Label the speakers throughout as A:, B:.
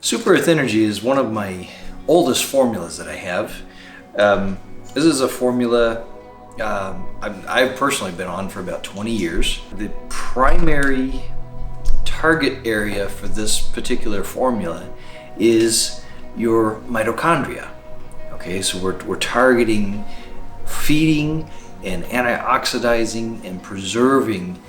A: Super Earth Energy is one of my oldest formulas that I have. This is a formula I've personally been on for about 20 years. The primary target area for this particular formula is your mitochondria. Okay, so we're targeting feeding and antioxidizing and preserving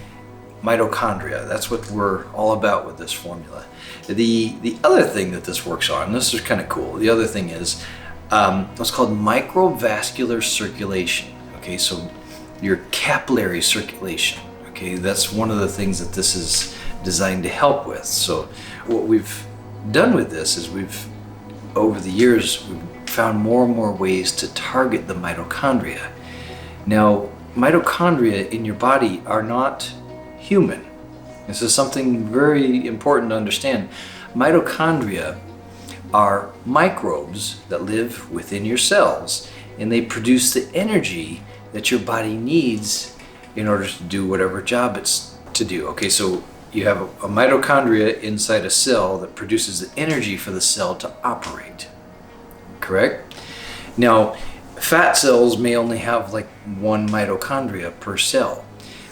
A: mitochondria. That's what we're all about with this formula. The other thing that this works on, this is kind of cool. The other thing is what's called microvascular circulation. Okay, so your capillary circulation. Okay, that's one of the things that this is designed to help with. So what we've done with this is over the years, we've found more and more ways to target the mitochondria. Now, mitochondria in your body are not human. This is something very important to understand. Mitochondria are microbes that live within your cells, and they produce the energy that your body needs in order to do whatever job it's to do. Okay, so you have a mitochondria inside a cell that produces the energy for the cell to operate. Correct? Now, fat cells may only have like one mitochondria per cell,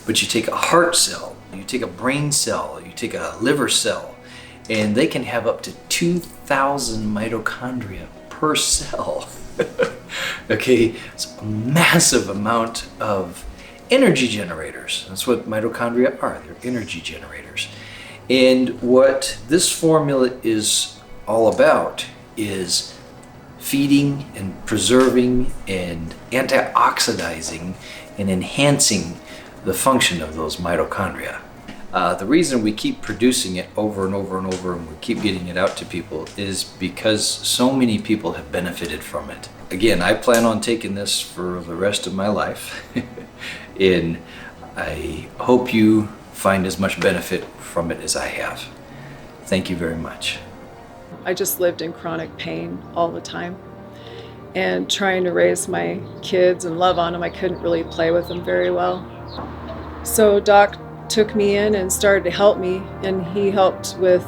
A: but you take a heart cell, you take a brain cell, you take a liver cell, and they can have up to 2,000 mitochondria per cell. Okay, it's a massive amount of energy generators. That's what mitochondria are. They're energy generators. And what this formula is all about is feeding and preserving and antioxidizing and enhancing the function of those mitochondria. The reason we keep producing it over and over and over and we keep getting it out to people is because so many people have benefited from it. Again, I plan on taking this for the rest of my life and I hope you find as much benefit from it as I have. Thank you very much.
B: I just lived in chronic pain all the time, and trying to raise my kids and love on them, I couldn't really play with them very well. So Doc took me in and started to help me, and he helped with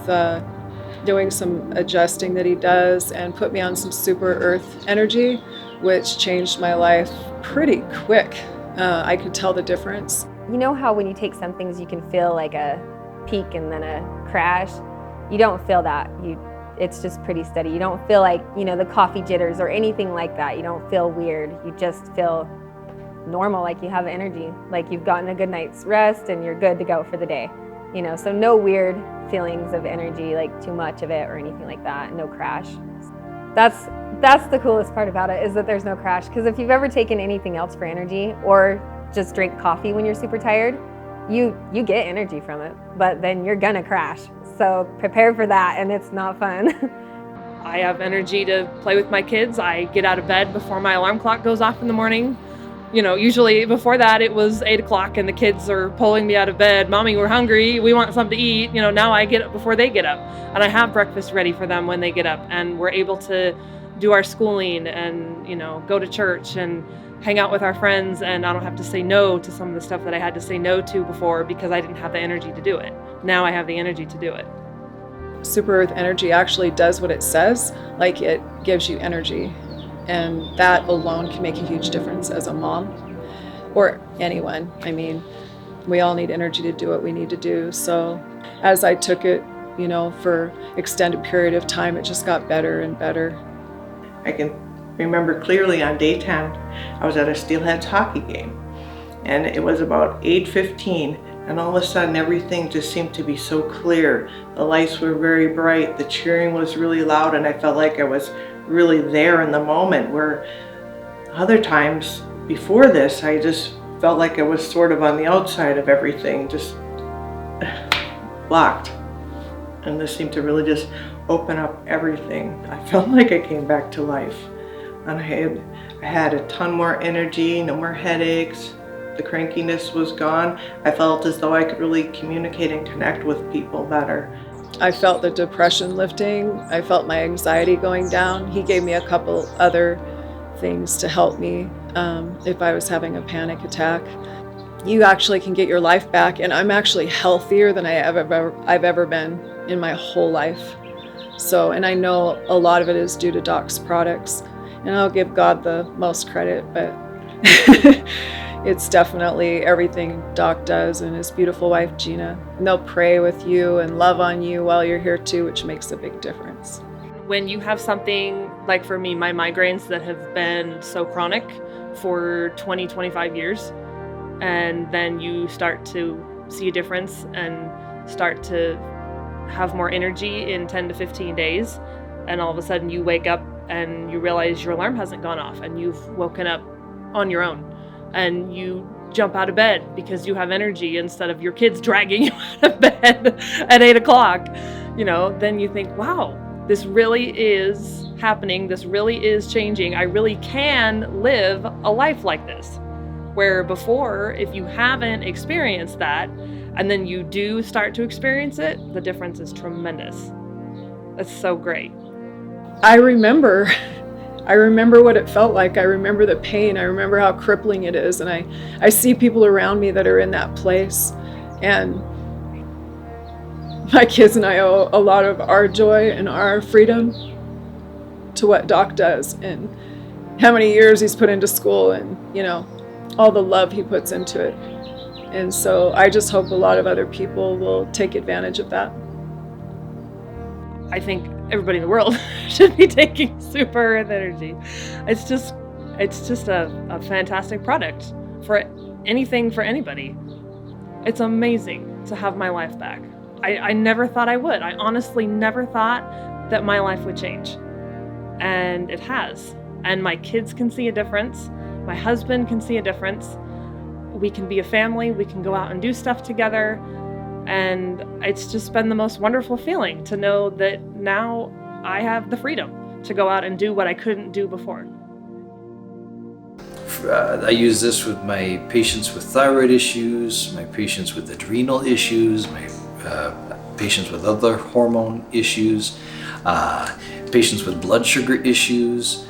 B: doing some adjusting that he does and put me on some Super Earth Energy, which changed my life pretty quick. I could tell the difference.
C: You know how when you take some things you can feel like a peak and then a crash? You don't feel that. It's just pretty steady. You don't feel like, the coffee jitters or anything like that. You don't feel weird. You just feel normal, like you have energy, like you've gotten a good night's rest and you're good to go for the day. So no weird feelings of energy, like too much of it or anything like that. No crash. That's the coolest part about it, is that there's no crash. Because if you've ever taken anything else for energy or just drink coffee when you're super tired, you get energy from it, but then you're gonna crash. So prepare for that, and it's not fun.
D: I have energy to play with my kids. I get out of bed before my alarm clock goes off in the morning. Usually before that it was 8 o'clock and the kids are pulling me out of bed. Mommy, we're hungry. We want something to eat. Now I get up before they get up, and I have breakfast ready for them when they get up, and we're able to do our schooling and, go to church and hang out with our friends, and I don't have to say no to some of the stuff that I had to say no to before because I didn't have the energy to do it. Now I have the energy to do it.
B: Super Earth Energy actually does what it says, like it gives you energy. And that alone can make a huge difference as a mom or anyone. I mean, we all need energy to do what we need to do. So as I took it, for extended period of time, it just got better and better.
E: I can remember clearly on day 10, I was at a Steelheads hockey game, and it was about 8:15, and all of a sudden everything just seemed to be so clear. The lights were very bright, the cheering was really loud, and I felt like I was really there in the moment, where other times before this I just felt like I was sort of on the outside of everything, just blocked. And this seemed to really just open up everything. I felt like I came back to life, and I had a ton more energy, no more headaches. The crankiness was gone. I felt as though I could really communicate and connect with people better.
B: I felt the depression lifting. I felt my anxiety going down. He gave me a couple other things to help me if I was having a panic attack. You actually can get your life back, and I'm actually healthier than I've ever been in my whole life. So, and I know a lot of it is due to Doc's products, and I'll give God the most credit, but it's definitely everything Doc does and his beautiful wife, Gina. And they'll pray with you and love on you while you're here too, which makes a big difference.
D: When you have something like, for me, my migraines that have been so chronic for 20, 25 years, and then you start to see a difference and start to have more energy in 10 to 15 days, and all of a sudden you wake up and you realize your alarm hasn't gone off and you've woken up on your own, and you jump out of bed because you have energy instead of your kids dragging you out of bed at 8 o'clock, then you think, wow, this really is happening. This really is changing. I really can live a life like this. Where before, if you haven't experienced that, and then you do start to experience it, the difference is tremendous. It's so great.
B: I remember what it felt like. I remember the pain. I remember how crippling it is. And I see people around me that are in that place. And my kids and I owe a lot of our joy and our freedom to what Doc does and how many years he's put into school and, all the love he puts into it. And so I just hope a lot of other people will take advantage of that.
D: I think everybody in the world should be taking Super Earth Energy. It's just a fantastic product for anything, for anybody. It's amazing to have my life back. I never thought I would. I honestly never thought that my life would change. And it has. And my kids can see a difference. My husband can see a difference. We can be a family. We can go out and do stuff together. And it's just been the most wonderful feeling to know that now I have the freedom to go out and do what I couldn't do before.
A: I use this with my patients with thyroid issues, my patients with adrenal issues, my patients with other hormone issues, patients with blood sugar issues,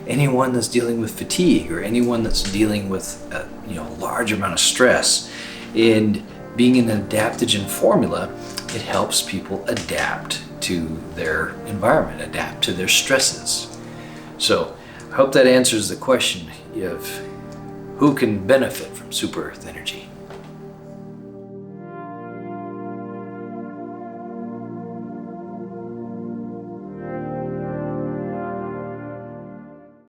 A: anyone that's dealing with fatigue or anyone that's dealing with a large amount of stress. And being an adaptogen formula, it helps people adapt to their environment, adapt to their stresses. So I hope that answers the question of who can benefit from Super Earth Energy.